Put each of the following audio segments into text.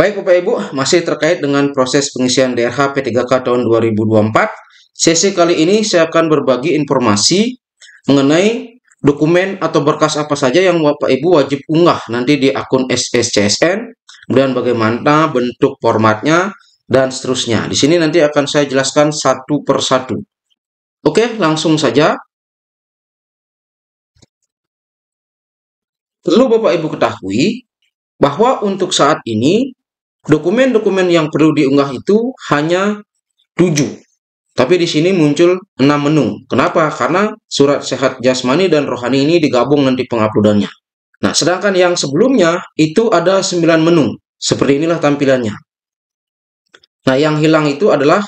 Baik Bapak Ibu, masih terkait dengan proses pengisian DRH P3K tahun 2024. Sesi kali ini saya akan berbagi informasi mengenai dokumen atau berkas apa saja yang Bapak Ibu wajib unggah nanti di akun SSCSN, kemudian bagaimana bentuk formatnya, dan seterusnya. Di sini nanti akan saya jelaskan satu persatu. Oke, langsung saja. Perlu Bapak Ibu ketahui bahwa untuk saat ini dokumen-dokumen yang perlu diunggah itu hanya 7. Tapi di sini muncul 6 menu. Kenapa? Karena surat sehat jasmani dan rohani ini digabung nanti penguploadannya. Nah, sedangkan yang sebelumnya itu ada 9 menu. Seperti inilah tampilannya. Nah, yang hilang itu adalah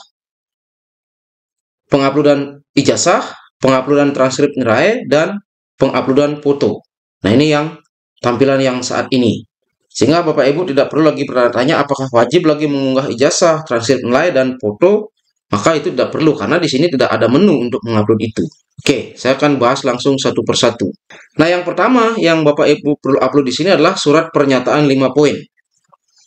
penguploadan ijazah, penguploadan transkrip nilai, dan penguploadan foto. Nah, ini yang tampilan yang saat ini. Sehingga Bapak Ibu tidak perlu lagi bertanya apakah wajib lagi mengunggah ijazah, transkrip nilai, dan foto. Maka itu tidak perlu karena di sini tidak ada menu untuk mengupload itu. Oke, saya akan bahas langsung satu persatu. Nah, yang pertama yang Bapak Ibu perlu upload di sini adalah surat pernyataan 5 poin.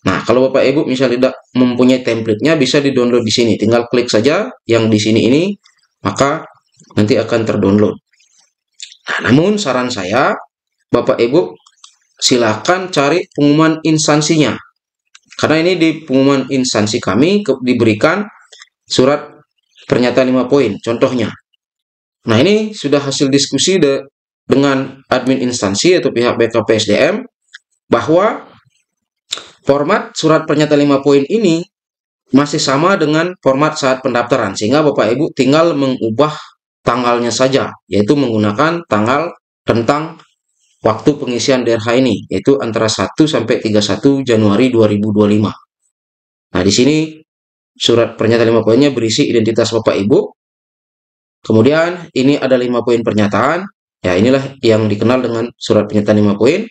Nah, kalau Bapak Ibu misalnya tidak mempunyai template-nya, bisa di-download di sini. Tinggal klik saja yang di sini ini, maka nanti akan terdownload. Nah, namun saran saya, Bapak Ibu silakan cari pengumuman instansinya. Karena ini di pengumuman instansi kami diberikan surat pernyataan 5 poin, contohnya. Nah, ini sudah hasil diskusi dengan admin instansi atau pihak BKPSDM bahwa format surat pernyataan 5 poin ini masih sama dengan format saat pendaftaran, sehingga Bapak Ibu tinggal mengubah tanggalnya saja, yaitu menggunakan tanggal rentang waktu pengisian DRH ini, yaitu antara 1 sampai 31 Januari 2025. Nah, di sini surat pernyataan 5 poinnya berisi identitas Bapak Ibu. Kemudian ini ada 5 poin pernyataan. Ya, inilah yang dikenal dengan surat pernyataan 5 poin.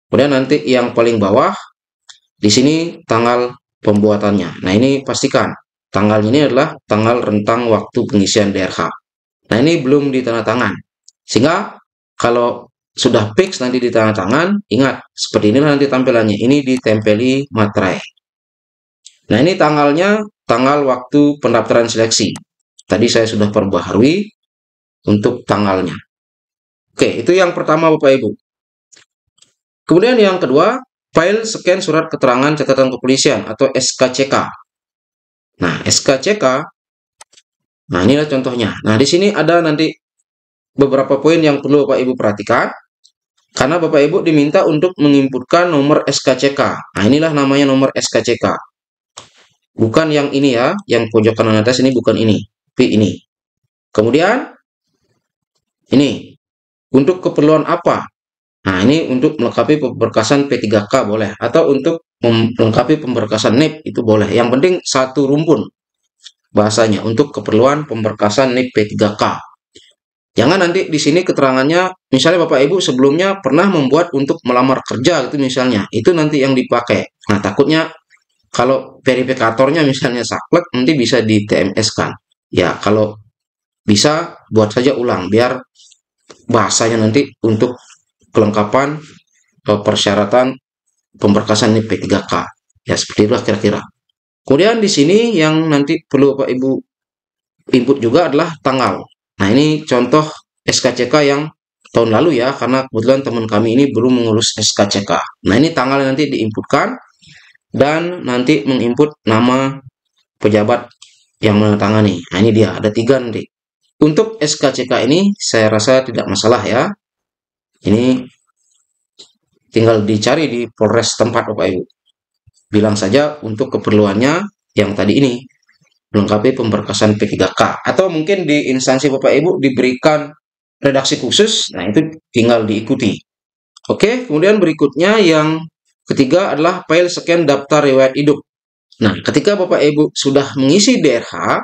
Kemudian nanti yang paling bawah di sini tanggal pembuatannya. Nah, ini pastikan tanggal ini adalah tanggal rentang waktu pengisian DRH. Nah, ini belum ditandatangan. Sehingga kalau sudah fix nanti ditandatangan, ingat seperti inilah nanti tampilannya. Ini ditempeli materai. Nah, ini tanggalnya, tanggal waktu pendaftaran seleksi. Tadi saya sudah perbaharui untuk tanggalnya. Oke, itu yang pertama Bapak Ibu. Kemudian yang kedua, file scan surat keterangan catatan kepolisian atau SKCK. Nah, SKCK, nah inilah contohnya. Nah, di sini ada nanti beberapa poin yang perlu Bapak Ibu perhatikan. Karena Bapak Ibu diminta untuk menginputkan nomor SKCK. Nah, inilah namanya nomor SKCK. Bukan yang ini ya, yang pojok kanan atas ini bukan ini, tapi ini. Kemudian, ini. Untuk keperluan apa? Nah, ini untuk melengkapi pemberkasan P3K boleh. Atau untuk melengkapi pemberkasan NIP, itu boleh. Yang penting satu rumpun bahasanya untuk keperluan pemberkasan NIP P3K. Jangan nanti di sini keterangannya, misalnya Bapak Ibu sebelumnya pernah membuat untuk melamar kerja gitu misalnya, itu nanti yang dipakai. Nah, takutnya kalau verifikatornya misalnya saklek, nanti bisa di TMS-kan. Ya, kalau bisa buat saja ulang, biar bahasanya nanti untuk kelengkapan persyaratan pemberkasan NIP P3K. Ya, seperti itulah kira-kira. Kemudian di sini yang nanti perlu Bapak Ibu input juga adalah tanggal. Nah, ini contoh SKCK yang tahun lalu ya, karena kebetulan teman kami ini belum mengurus SKCK. Nah, ini tanggalnya nanti diinputkan dan nanti menginput nama pejabat yang menandatangani. Nah, ini dia, ada 3 nanti. Untuk SKCK ini saya rasa tidak masalah ya. Ini tinggal dicari di Polres tempat Bapak Ibu. Bilang saja untuk keperluannya yang tadi ini, melengkapi pemberkasan P3K. Atau mungkin di instansi Bapak Ibu diberikan redaksi khusus, nah itu tinggal diikuti. Oke, kemudian berikutnya yang ketiga adalah file scan daftar riwayat hidup. Nah, ketika Bapak Ibu sudah mengisi DRH,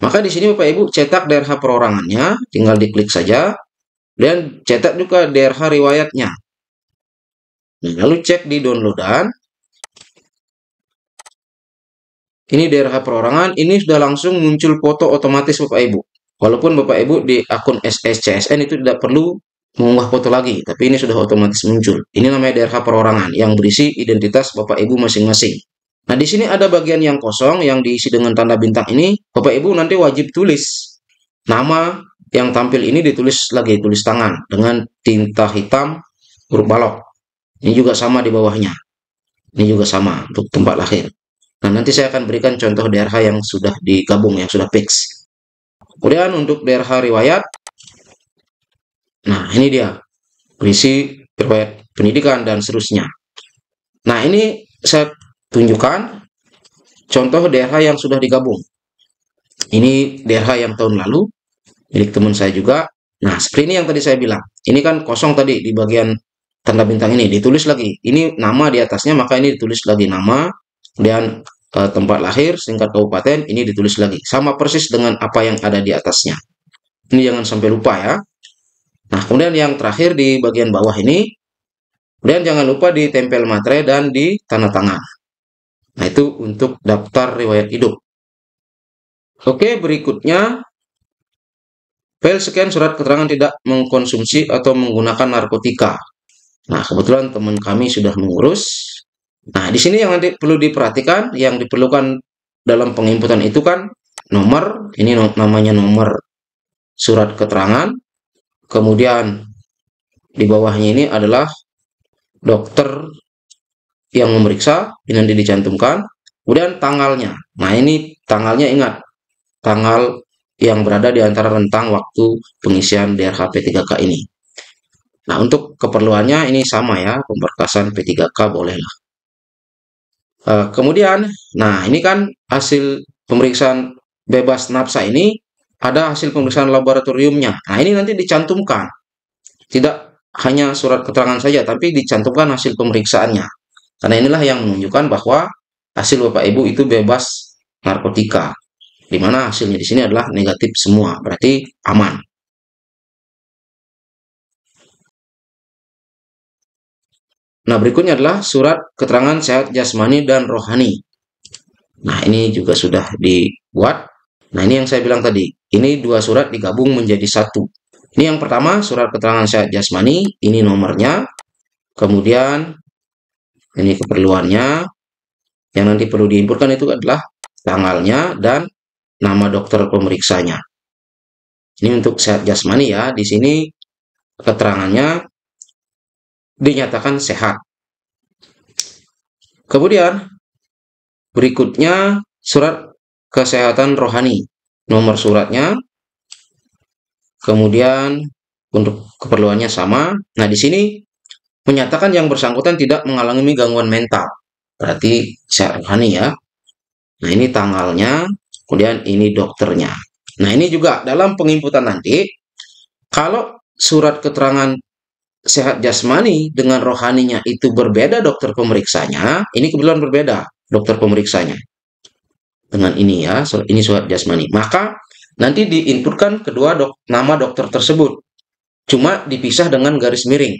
maka di sini Bapak Ibu cetak DRH perorangannya, tinggal diklik saja, dan cetak juga DRH riwayatnya. Nah, lalu cek di downloadan. Ini DRH perorangan, ini sudah langsung muncul foto otomatis Bapak Ibu. Walaupun Bapak Ibu di akun SSCSN itu tidak perlu mengunggah foto lagi, tapi ini sudah otomatis muncul. Ini namanya DRH perorangan yang berisi identitas Bapak Ibu masing-masing. Nah, di sini ada bagian yang kosong yang diisi dengan tanda bintang ini. Bapak Ibu nanti wajib tulis nama yang tampil ini, ditulis lagi, tulis tangan dengan tinta hitam huruf balok. Ini juga sama di bawahnya. Ini juga sama untuk tempat lahir. Nah, nanti saya akan berikan contoh DRH yang sudah digabung, yang sudah fix. Kemudian untuk DRH riwayat, nah ini dia, berisi riwayat pendidikan dan seterusnya. Nah, ini saya tunjukkan contoh DRH yang sudah digabung. Ini DRH yang tahun lalu, milik teman saya juga. Nah, seperti ini yang tadi saya bilang. Ini kan kosong tadi di bagian tanda bintang ini, ditulis lagi. Ini nama di atasnya, maka ini ditulis lagi nama, dan tempat lahir, singkat kabupaten, ini ditulis lagi. Sama persis dengan apa yang ada di atasnya. Ini jangan sampai lupa ya. Nah, kemudian yang terakhir di bagian bawah ini, kemudian jangan lupa ditempel materai dan di tanda tangan. Nah, itu untuk daftar riwayat hidup. Oke, berikutnya, file scan surat keterangan tidak mengkonsumsi atau menggunakan narkotika. Nah, kebetulan teman kami sudah mengurus. Nah, di sini yang nanti perlu diperhatikan, yang diperlukan dalam penginputan itu kan nomor, ini namanya nomor surat keterangan. Kemudian di bawahnya ini adalah dokter yang memeriksa, ini nanti dicantumkan. Kemudian tanggalnya. Nah, ini tanggalnya, ingat, tanggal yang berada di antara rentang waktu pengisian DRH P3K ini. Nah, untuk keperluannya ini sama ya, pemberkasan P3K bolehlah. Kemudian, nah ini kan hasil pemeriksaan bebas nafsa ini, ada hasil pemeriksaan laboratoriumnya. Nah, ini nanti dicantumkan. Tidak hanya surat keterangan saja, tapi dicantumkan hasil pemeriksaannya. Karena inilah yang menunjukkan bahwa hasil Bapak Ibu itu bebas narkotika. Di mana hasilnya di sini adalah negatif semua, berarti aman. Nah, berikutnya adalah surat keterangan sehat jasmani dan rohani. Nah, ini juga sudah dibuat. Nah, ini yang saya bilang tadi. Ini dua surat digabung menjadi satu. Ini yang pertama, surat keterangan sehat jasmani. Ini nomornya. Kemudian, ini keperluannya. Yang nanti perlu diinputkan itu adalah tanggalnya dan nama dokter pemeriksanya. Ini untuk sehat jasmani ya. Di sini keterangannya dinyatakan sehat. Kemudian, berikutnya surat kesehatan rohani. Nomor suratnya. Kemudian untuk keperluannya sama. Nah, di sini menyatakan yang bersangkutan tidak mengalami gangguan mental. Berarti sehat rohani ya. Nah, ini tanggalnya. Kemudian ini dokternya. Nah, ini juga dalam penginputan nanti, kalau surat keterangan sehat jasmani dengan rohaninya itu berbeda dokter pemeriksanya, ini kebetulan berbeda dokter pemeriksanya. Dengan ini ya, ini surat jasmani. Maka nanti diinputkan kedua nama dokter tersebut. Cuma dipisah dengan garis miring.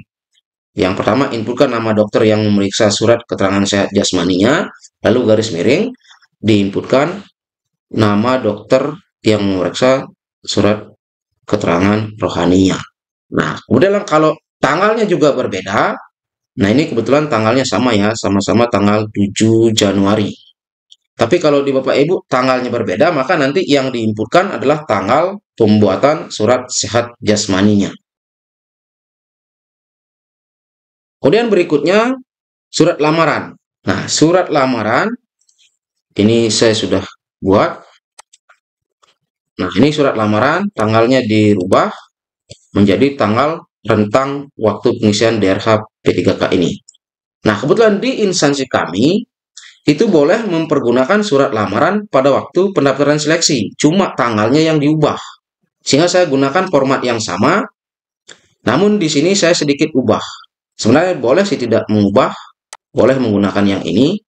Yang pertama, inputkan nama dokter yang memeriksa surat keterangan sehat jasmaninya, lalu garis miring, diinputkan nama dokter yang memeriksa surat keterangan rohaninya. Nah, kemudian kalau tanggalnya juga berbeda, nah ini kebetulan tanggalnya sama ya, sama-sama tanggal 7 Januari. Tapi kalau di Bapak Ibu tanggalnya berbeda, maka nanti yang diinputkan adalah tanggal pembuatan surat sehat jasmaninya. Kemudian berikutnya, surat lamaran. Nah, surat lamaran, ini saya sudah buat. Nah, ini surat lamaran, tanggalnya dirubah menjadi tanggal rentang waktu pengisian DRH P3K ini. Nah, kebetulan di instansi kami, itu boleh mempergunakan surat lamaran pada waktu pendaftaran seleksi. Cuma tanggalnya yang diubah. Sehingga saya gunakan format yang sama, namun di sini saya sedikit ubah. Sebenarnya boleh sih tidak mengubah, boleh menggunakan yang ini,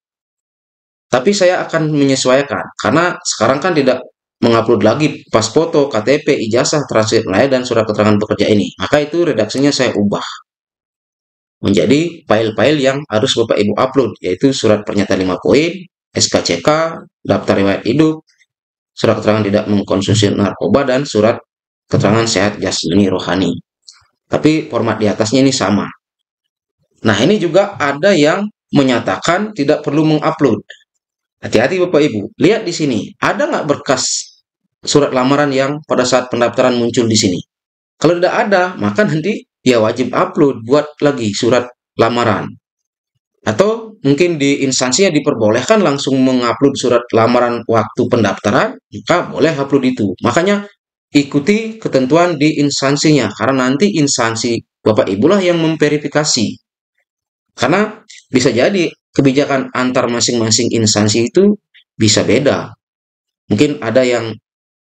tapi saya akan menyesuaikan. Karena sekarang kan tidak mengupload lagi pas foto, KTP, ijazah, transkrip nilai, dan surat keterangan pekerja ini. Maka itu redaksinya saya ubah menjadi file-file yang harus Bapak Ibu upload, yaitu surat pernyataan 5 poin, SKCK, daftar riwayat hidup, surat keterangan tidak mengkonsumsi narkoba, dan surat keterangan sehat jasmani rohani. Tapi format di atasnya ini sama. Nah, ini juga ada yang menyatakan tidak perlu mengupload. Hati-hati Bapak Ibu, lihat di sini, ada nggak berkas surat lamaran yang pada saat pendaftaran muncul di sini? Kalau tidak ada, maka nanti ya wajib upload, buat lagi surat lamaran. Atau mungkin di instansinya diperbolehkan langsung mengupload surat lamaran waktu pendaftaran, maka boleh upload itu. Makanya ikuti ketentuan di instansinya, karena nanti instansi Bapak Ibu lah yang memverifikasi. Karena bisa jadi kebijakan antar masing-masing instansi itu bisa beda. Mungkin ada yang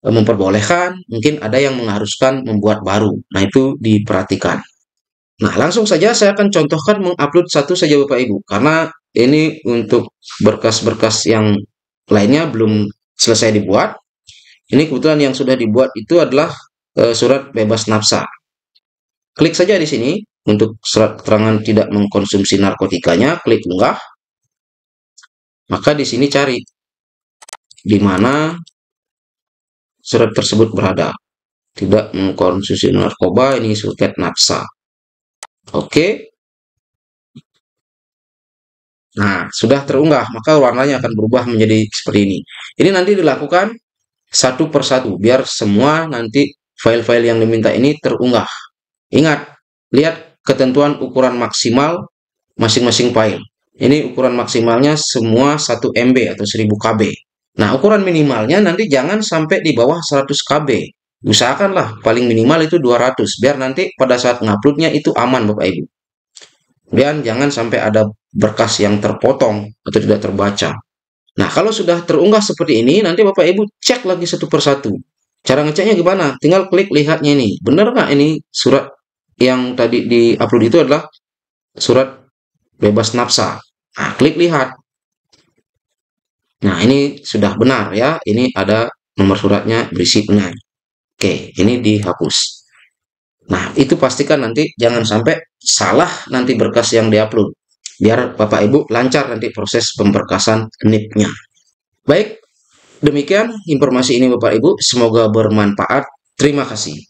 memperbolehkan, mungkin ada yang mengharuskan membuat baru. Nah, itu diperhatikan. Nah, langsung saja saya akan contohkan mengupload satu saja Bapak Ibu, karena ini untuk berkas-berkas yang lainnya belum selesai dibuat. Ini kebetulan yang sudah dibuat itu adalah surat bebas nafsa. Klik saja di sini untuk surat keterangan tidak mengkonsumsi narkotikanya, klik unggah. Maka di sini cari di mana surat tersebut berada. Tidak mengkonsumsi narkoba, ini suket nafsa. Oke. Nah, sudah terunggah, maka warnanya akan berubah menjadi seperti ini. Ini nanti dilakukan satu persatu, biar semua nanti file-file yang diminta ini terunggah. Ingat, lihat ketentuan ukuran maksimal masing-masing file. Ini ukuran maksimalnya semua 1 MB atau 1000 KB. Nah, ukuran minimalnya nanti jangan sampai di bawah 100 KB. Usahakanlah paling minimal itu 200, biar nanti pada saat nguploadnya itu aman Bapak Ibu. Dan jangan sampai ada berkas yang terpotong atau tidak terbaca. Nah, kalau sudah terunggah seperti ini, nanti Bapak Ibu cek lagi satu persatu. Cara ngeceknya gimana? Tinggal klik lihatnya ini. Benar nggak ini surat yang tadi di-upload itu adalah surat bebas nafsa. Nah, klik lihat. Nah, ini sudah benar ya. Ini ada nomor suratnya berisi benar. Oke, ini dihapus. Nah, itu pastikan nanti jangan sampai salah nanti berkas yang diupload. Biar Bapak Ibu lancar nanti proses pemberkasan NIP-nya. Baik, demikian informasi ini Bapak Ibu. Semoga bermanfaat. Terima kasih.